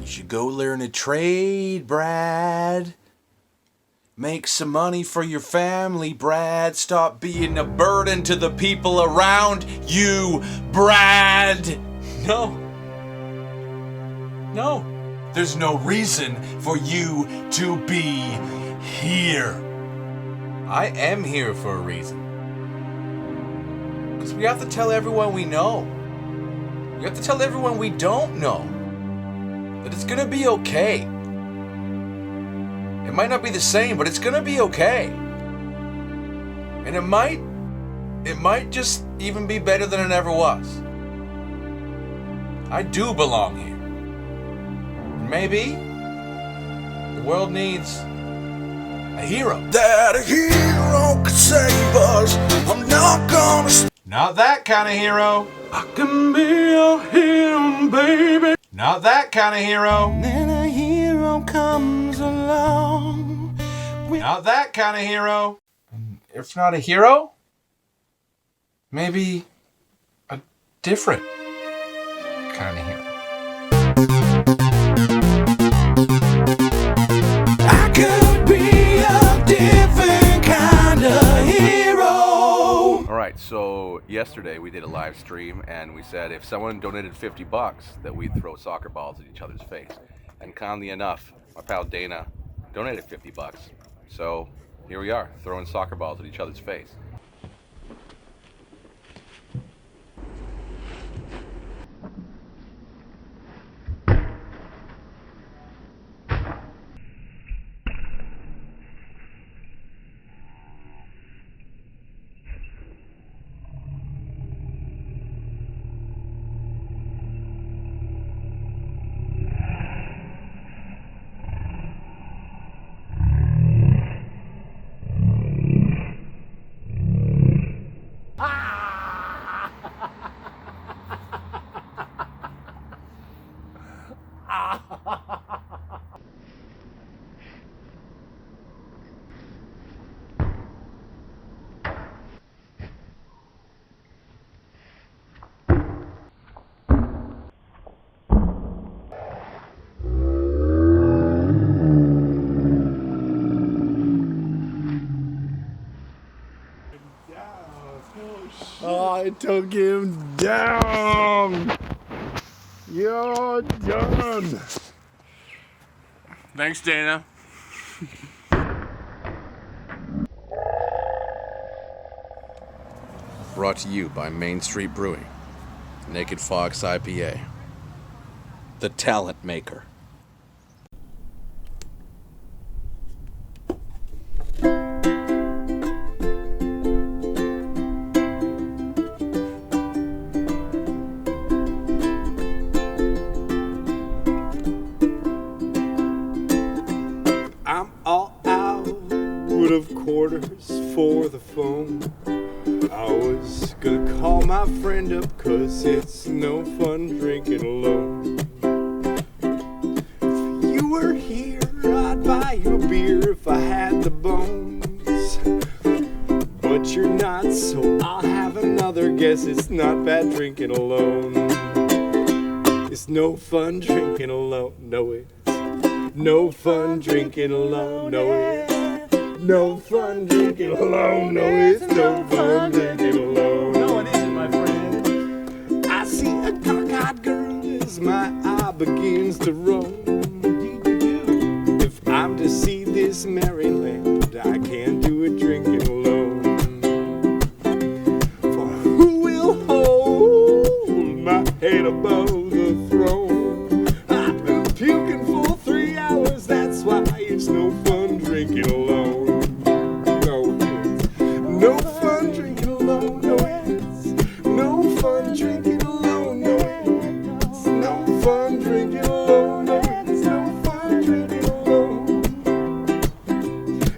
should go learn a trade, Brad. Make some money for your family, Brad. Stop being a burden to the people around you, Brad. No. There's no reason for you to be here. I am here for a reason. Because we have to tell everyone we know. We have to tell everyone we don't know that it's gonna be okay. It might not be the same, but it's gonna be okay. And it might just even be better than it ever was. I do belong here. And maybe the world needs a hero. That a hero could save us. I'm not gonna. Not that kind of hero. I can be a hero, baby. Not that kind of hero. Then a hero comes along. Not that kind of hero. If not a hero, maybe a different kind of hero. I could be a different kind of hero. Alright, so yesterday we did a live stream and we said if someone donated $50 that we'd throw soccer balls at each other's face. And kindly enough, my pal Dana donated $50. So here we are, throwing soccer balls at each other's face. I took him down. You're done. Thanks, Dana. Brought to you by Main Street Brewing, Naked Fox IPA, the talent maker. I'm all out of quarters for the phone. I was gonna call my friend up 'cause it's no fun drinking alone. If you were here, I'd buy you a beer if I had the bones. But you're not, so I'll have another. Guess it's not bad drinking alone. It's no fun drinking alone, no it's no fun drinking alone, no it's no fun drinking alone, no it's no fun drinking alone. No, it isn't, my friend. I see a cockeyed girl as my eye begins to roam. If I'm to see this merry land, I can't do it drinking alone. For who will hold my head above the throne? I've been puking for 3 hours, that's why it's no fun drinking alone. No, it's no fun drinking alone, no, it's no fun drinking alone, no, it's no fun drinking alone, no, it's no fun drinking alone.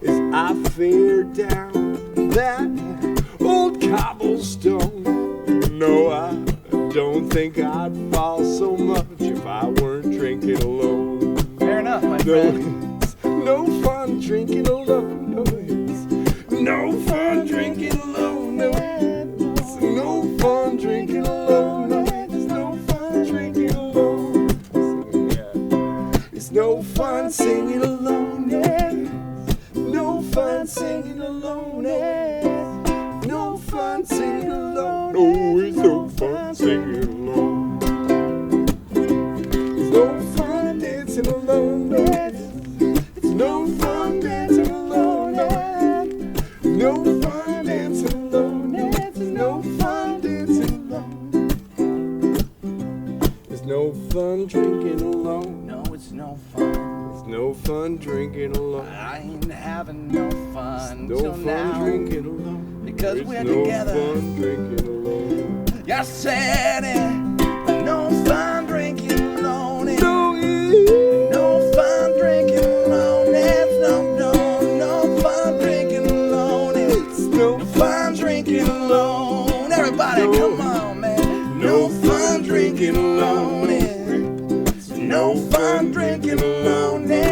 As I fare down that old cobblestone, no, I don't think I'd fall so much if I weren't drinking alone. Fair enough, my No, friend. it's no fun drinking alone, no, it's no fun drinking alone, no, it's no fun drinking alone, no, it's no fun drinking alone. It's no fun singing alone, yeah. No fun singing alone, yeah. No fun singing alone. No, it's no fun singing alone. It's no fun dancing alone, yeah. It's no fun dancing alone, yeah. No fun dancing alone, yeah. It's no fun dancing alone. It's no fun drinking alone. No, it's no fun. It's no fun drinking alone. I ain't having no fun No till fun now. drinking alone. Because It's we're no together. fun drinking alone. I said it. No fun drinking alone. No, yeah. No fun drinking alone. It's no fun drinking alone. It's no Fun drinking alone. Everybody, come on, man. No fun drinking alone. No fun drinking alone. It's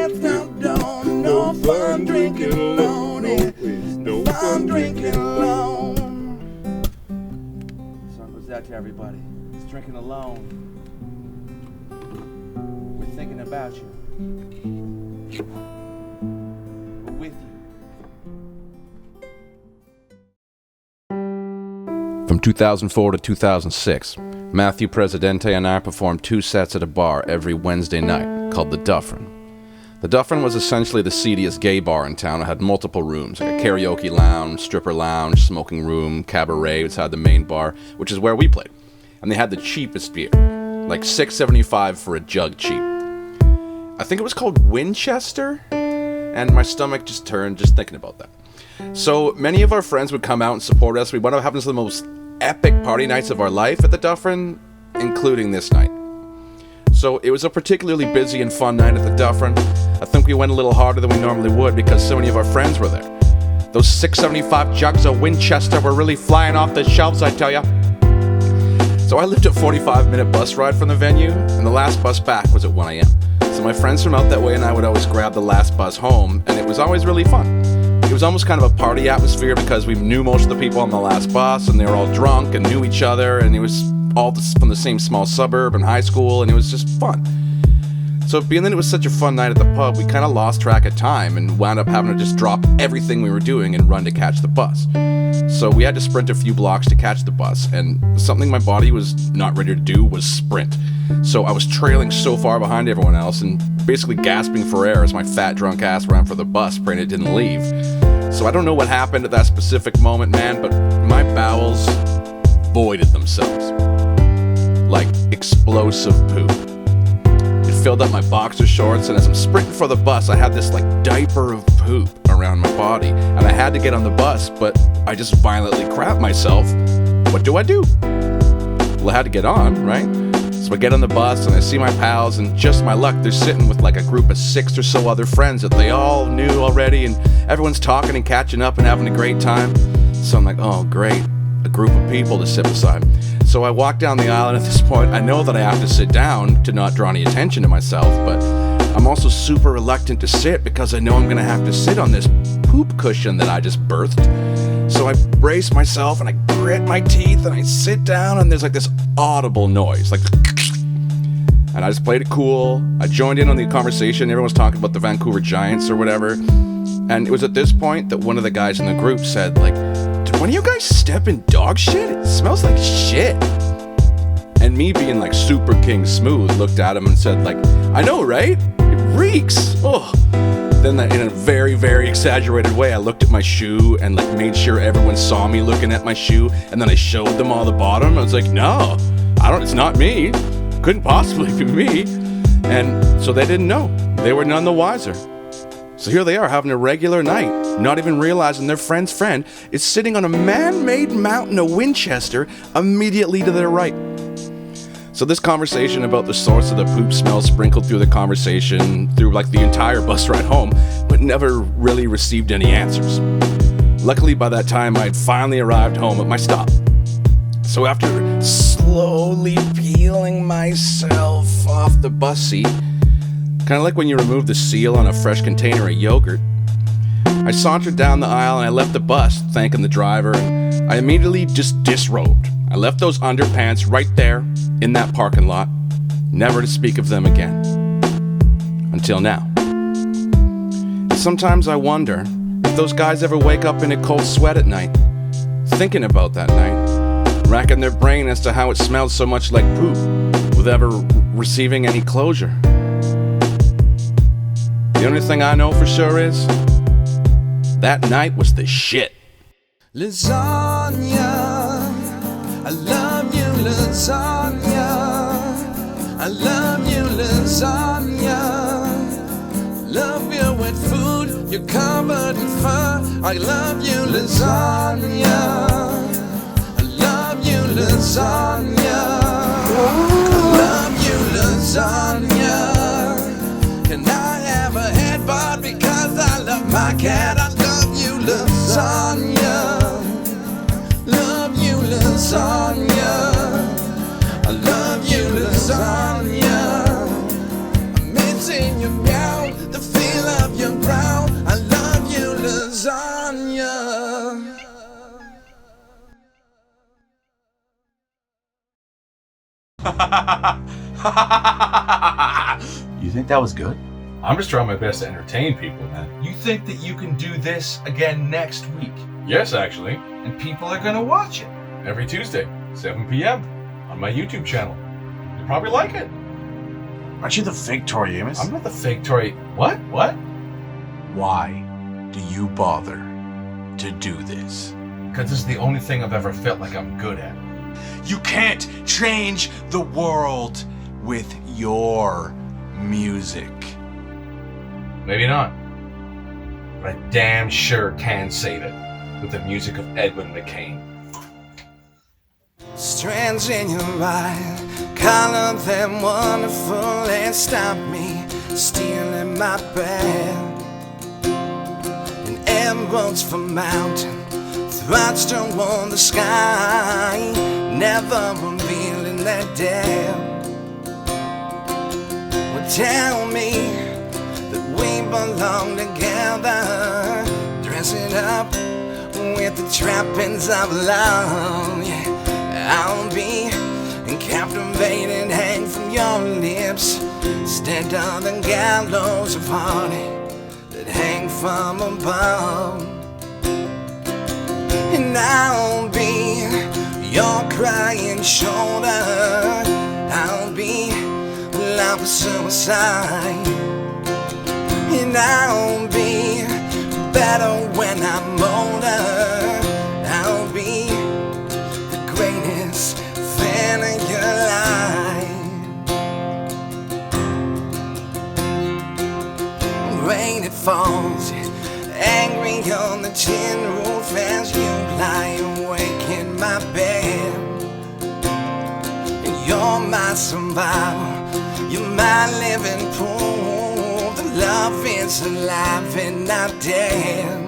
no fun drinking alone. It's no Fun drinking alone. Song goes out to everybody. It's drinking alone. We're thinking about you. We're with you. From 2004 to 2006, Matthew Presidente and I performed 2 sets at a bar every Wednesday night called The Dufferin. The Dufferin was essentially the seediest gay bar in town. It had multiple rooms, like a karaoke lounge, stripper lounge, smoking room, cabaret outside the main bar, which is where we played. And they had the cheapest beer, like $6.75 for a jug cheap. I think it was called Winchester, and my stomach just turned just thinking about that. So many of our friends would come out and support us. We wound up having some of the most epic party nights of our life at the Dufferin, including this night. So it was a particularly busy and fun night at the Dufferin. I think we went a little harder than we normally would because so many of our friends were there. Those $6.75 jugs of Winchester were really flying off the shelves, I tell ya. So I lived a 45-minute bus ride from the venue, and the last bus back was at 1 a.m. So my friends from out that way and I would always grab the last bus home, and it was always really fun. It was almost kind of a party atmosphere because we knew most of the people on the last bus, and they were all drunk and knew each other, and it was all from the same small suburb and high school, and it was just fun. So being that it was such a fun night at the pub, we kind of lost track of time and wound up having to just drop everything we were doing and run to catch the bus. So we had to sprint a few blocks to catch the bus, and something my body was not ready to do was sprint. So I was trailing so far behind everyone else and basically gasping for air as my fat drunk ass ran for the bus, praying it didn't leave. So I don't know what happened at that specific moment, man, but my bowels voided themselves. Like explosive poop. It filled up my boxer shorts, and as I'm sprinting for the bus, I had this like diaper of poop around my body, and I had to get on the bus, but I just violently crapped myself. What do? Well, I had to get on, right? So I get on the bus, and I see my pals, and just my luck, they're sitting with like a group of 6 or so other friends that they all knew already, and everyone's talking and catching up and having a great time. So I'm like, oh great, a group of people to sit beside. So I walk down the aisle, and at this point, I know that I have to sit down to not draw any attention to myself, but I'm also super reluctant to sit because I know I'm gonna have to sit on this poop cushion that I just birthed. So I brace myself, and I grit my teeth, and I sit down, and there's like this audible noise, like, and I just played it cool. I joined in on the conversation. Everyone was talking about the Vancouver Giants or whatever. And it was at this point that one of the guys in the group said, like, did one of you guys step in dog shit? It smells like shit. And me being like super king smooth looked at him and said, like, I know, right? It reeks. Oh. Then in a very, very exaggerated way, I looked at my shoe and like made sure everyone saw me looking at my shoe. And then I showed them all the bottom. I was like, no, it's not me. Couldn't possibly be me. And so they didn't know. They were none the wiser. So here they are having a regular night, not even realizing their friend's friend is sitting on a man-made mountain of Winchester immediately to their right. So this conversation about the source of the poop smell sprinkled through the conversation through like the entire bus ride home, but never really received any answers. Luckily by that time I'd finally arrived home at my stop. So after slowly peeling myself off the bus seat, kind of like when you remove the seal on a fresh container of yogurt, I sauntered down the aisle and I left the bus, thanking the driver, and I immediately just disrobed. I left those underpants right there in that parking lot, never to speak of them again. Until now. Sometimes I wonder if those guys ever wake up in a cold sweat at night, thinking about that night, racking their brain as to how it smelled so much like poop, with ever receiving any closure. The only thing I know for sure is that night was the shit. Lasagna, I love you, lasagna. I love you, lasagna. Love you with food, you're covered in fur. I love you, lasagna. I love you, lasagna. I love you, lasagna. Can I have a headbutt because I love my cat? I love you, lasagna. Love you, lasagna. I love you, lasagna. I'm missing your meow, the feel of your brow. I love you, lasagna. You think that was good? I'm just trying my best to entertain people, man. You think that you can do this again next week? Yes, actually. And people are gonna watch it. Every Tuesday, 7 p.m. on my YouTube channel. You'll probably like it. Aren't you the fake Tori Amos? I'm not the fake Tori. What? Why do you bother to do this? Because this is the only thing I've ever felt like I'm good at. You can't change the world with your music. Maybe not. But I damn sure can save it with the music of Edwin McCain. Strands in your eye, color them wonderful and stop me stealing my bed. And emeralds from mountain, thoughts don't want the sky, never revealing their depth. Well, tell me that we belong together, dress it up with the trappings of love. Yeah, I'll be captivated, hang from your lips, instead of the gallows of honey that hang from above. And I'll be your crying shoulder, I'll be love for suicide. And I'll be better when I'm older, I'll be the greatest fan of your life. Rain it falls, angry on the tin roof as you lie awake in my bed. And you're my survival, you're my living proof that love is alive and not dead.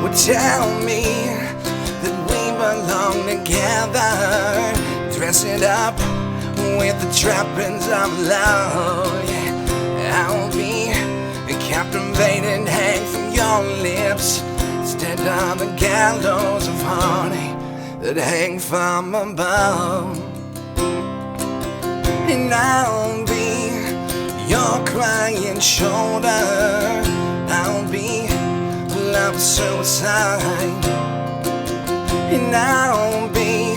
Well, tell me that we belong together, dress it up with the trappings of love. Yeah, I'll be captivated, hang from your lips, instead of the gallows of honey that hang from above. And I'll be your crying shoulder, I'll be love for suicide. And I'll be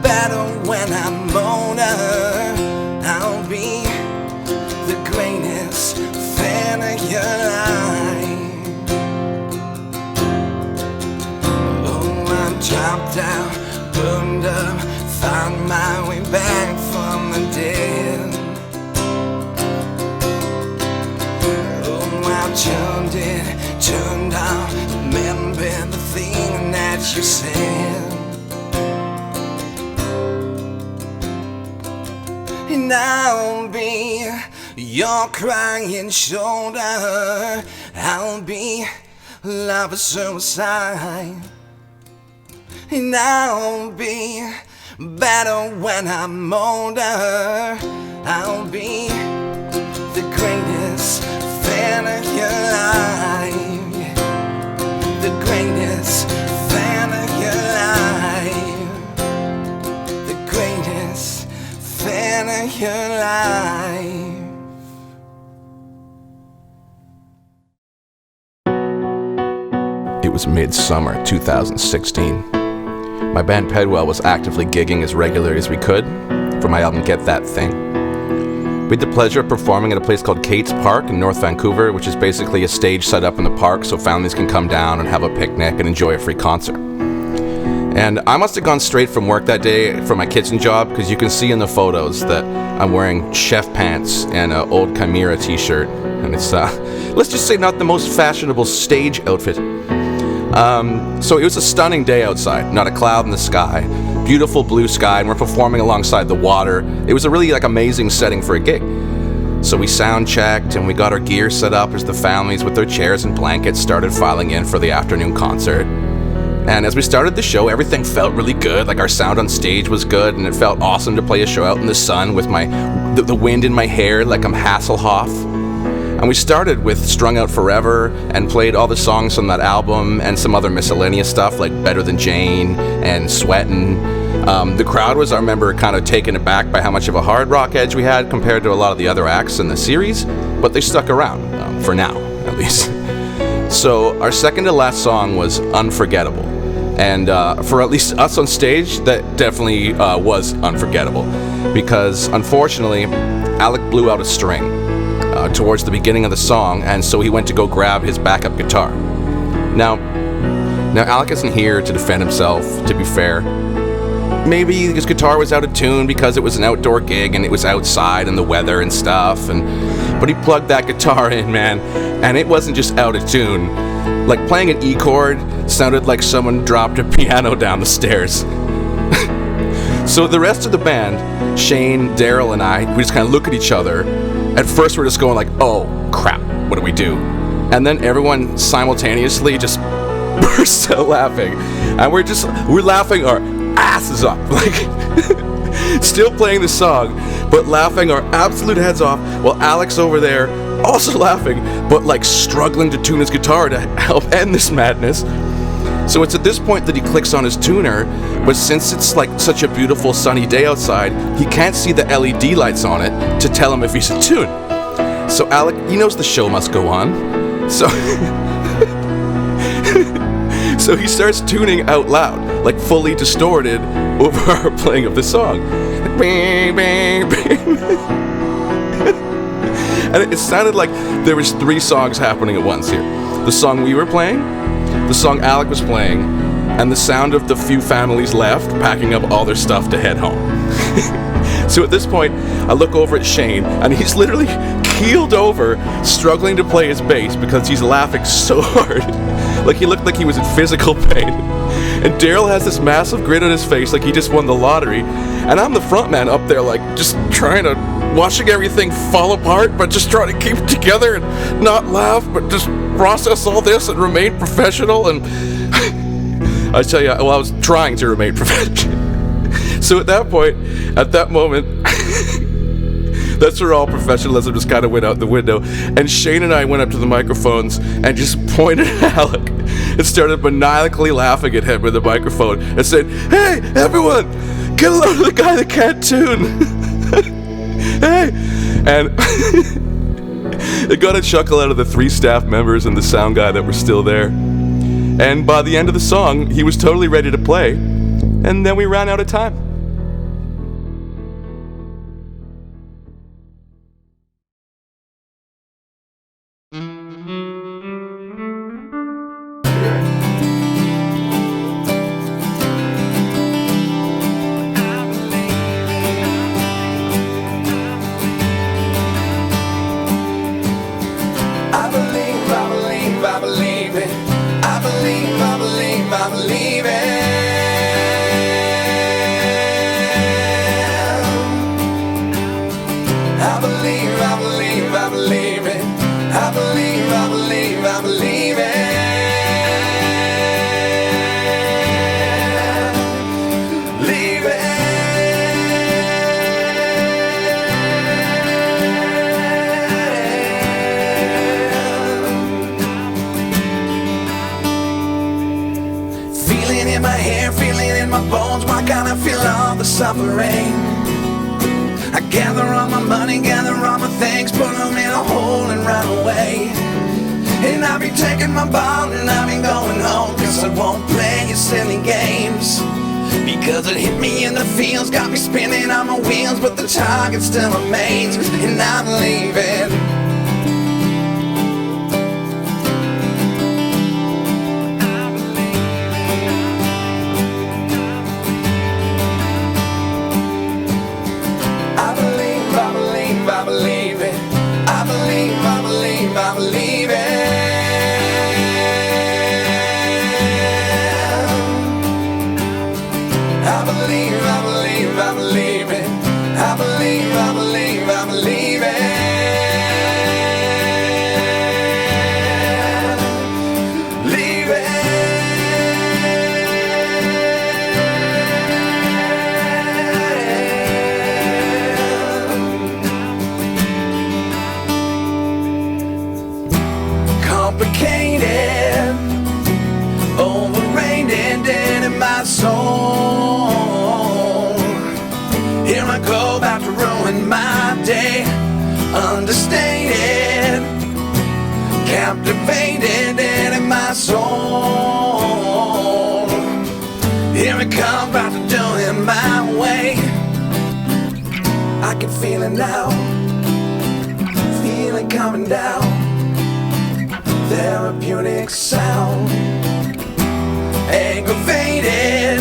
better when I'm older, I'll be the greatest fan of your life. Oh, I'm chopped out, burned up, found my way back from the dead. Oh, I've turned out, remember the thing that you said. And I'll be your crying shoulder, I'll be love for suicide. And I'll be better when I'm older, I'll be the greatest fan of your life, the greatest fan of your life, the greatest fan of your life. was midsummer 2016. My band Pedwell was actively gigging as regularly as we could for my album Get That Thing. We had the pleasure of performing at a place called Kate's Park in North Vancouver, which is basically a stage set up in the park so families can come down and have a picnic and enjoy a free concert. And I must have gone straight from work that day for my kitchen job, because you can see in the photos that I'm wearing chef pants and an old Chimera t-shirt, and it's, let's just say, not the most fashionable stage outfit. So it was a stunning day outside, not a cloud in the sky, beautiful blue sky, and we're performing alongside the water. It was a really amazing setting for a gig. So we sound checked and we got our gear set up as the families with their chairs and blankets started filing in for the afternoon concert. And as we started the show, everything felt really good. Our sound on stage was good, and it felt awesome to play a show out in the sun with the wind in my hair like I'm Hasselhoff. And we started with Strung Out Forever and played all the songs from that album and some other miscellaneous stuff like Better Than Jane and Sweatin'. The crowd was, I remember, kind of taken aback by how much of a hard rock edge we had compared to a lot of the other acts in the series, but they stuck around, for now, at least. So our second to last song was Unforgettable. And for at least us on stage, that definitely was unforgettable, because unfortunately, Alec blew out a string towards the beginning of the song, and so he went to go grab his backup guitar. Now Alec isn't here to defend himself, to be fair. Maybe his guitar was out of tune because it was an outdoor gig and it was outside and the weather and stuff, but he plugged that guitar in, man, and it wasn't just out of tune. Playing an E chord sounded like someone dropped a piano down the stairs. So the rest of the band, Shane, Daryl, and I, we just kind of look at each other. At first we're just going oh crap, what do we do? And then everyone simultaneously just bursts out laughing. And we're laughing our asses off. Still playing the song, but laughing our absolute heads off, while Alex over there also laughing, but struggling to tune his guitar to help end this madness. So it's at this point that he clicks on his tuner, but since it's such a beautiful sunny day outside, he can't see the LED lights on it to tell him if he's in tune. So Alec, he knows the show must go on. So so he starts tuning out loud, fully distorted over our playing of the song. Bang, bang, bang. And it sounded like there was 3 songs happening at once here. The song we were playing, the song Alec was playing, and the sound of the few families left packing up all their stuff to head home. So at this point, I look over at Shane, and he's literally keeled over, struggling to play his bass because he's laughing so hard. He looked like he was in physical pain. And Daryl has this massive grin on his face like he just won the lottery. And I'm the front man up there, just trying to, watching everything fall apart, but just trying to keep it together and not laugh, but just process all this and remain professional. And I tell you, I was trying to remain professional. So at that point, at that moment, that's where all professionalism just kind of went out the window. And Shane and I went up to the microphones and just pointed at Alec and started maniacally laughing at him with the microphone and said, "Hey, everyone, get a load of the guy that can't tune." Hey! And it got a chuckle out of the 3 staff members and the sound guy that were still there. And by the end of the song, he was totally ready to play. And then we ran out of time. Suffering. I gather all my money, gather all my things, put them in a hole and run away. And I'll be taking my ball and I'll be going home. 'Cause it hit me in the feels, got me spinning on my wheels, but the target still remains, and I believe it. I believe, I believe, I believe it. I believe, I believe, I believe it. I believe, I believe, I believe it. I believe, I believe, I believe it. Believe it. Complicated, overrated, dead in my soul. Here I go, about to ruin my day. Understated, captivated, dead in my soul. Here it comes, about to do it my way. I can feel it now, feel it coming down. Therapeutic sound, aggravated,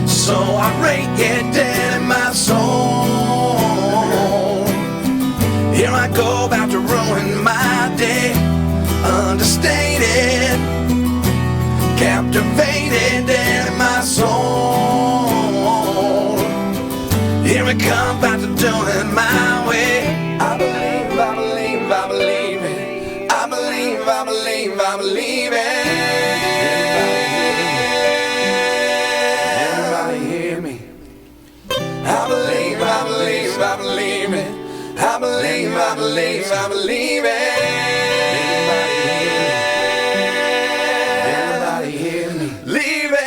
so irate, yet dead in my soul. Here I go, about to ruin my day. Understated, captivated, dead in my soul. Here it comes, about to do it my way. I believe, I believe, I believe it. I believe, I believe, I believe it. Everybody hear me? I believe, I believe, I believe it. I believe, I believe, I believe it. Everybody hear me? Leave it.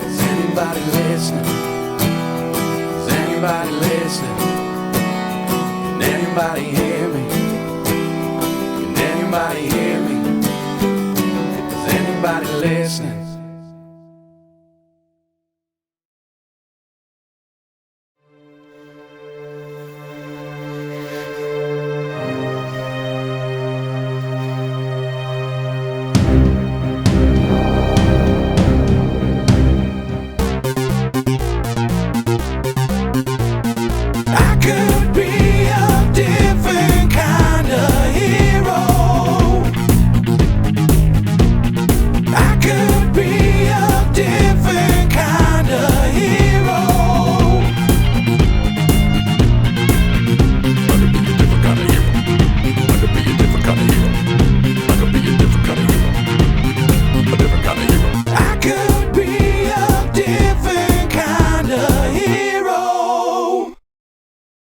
Is anybody listening? Is anybody listening? Can anybody hear me? Can anybody hear me? Is anybody listening?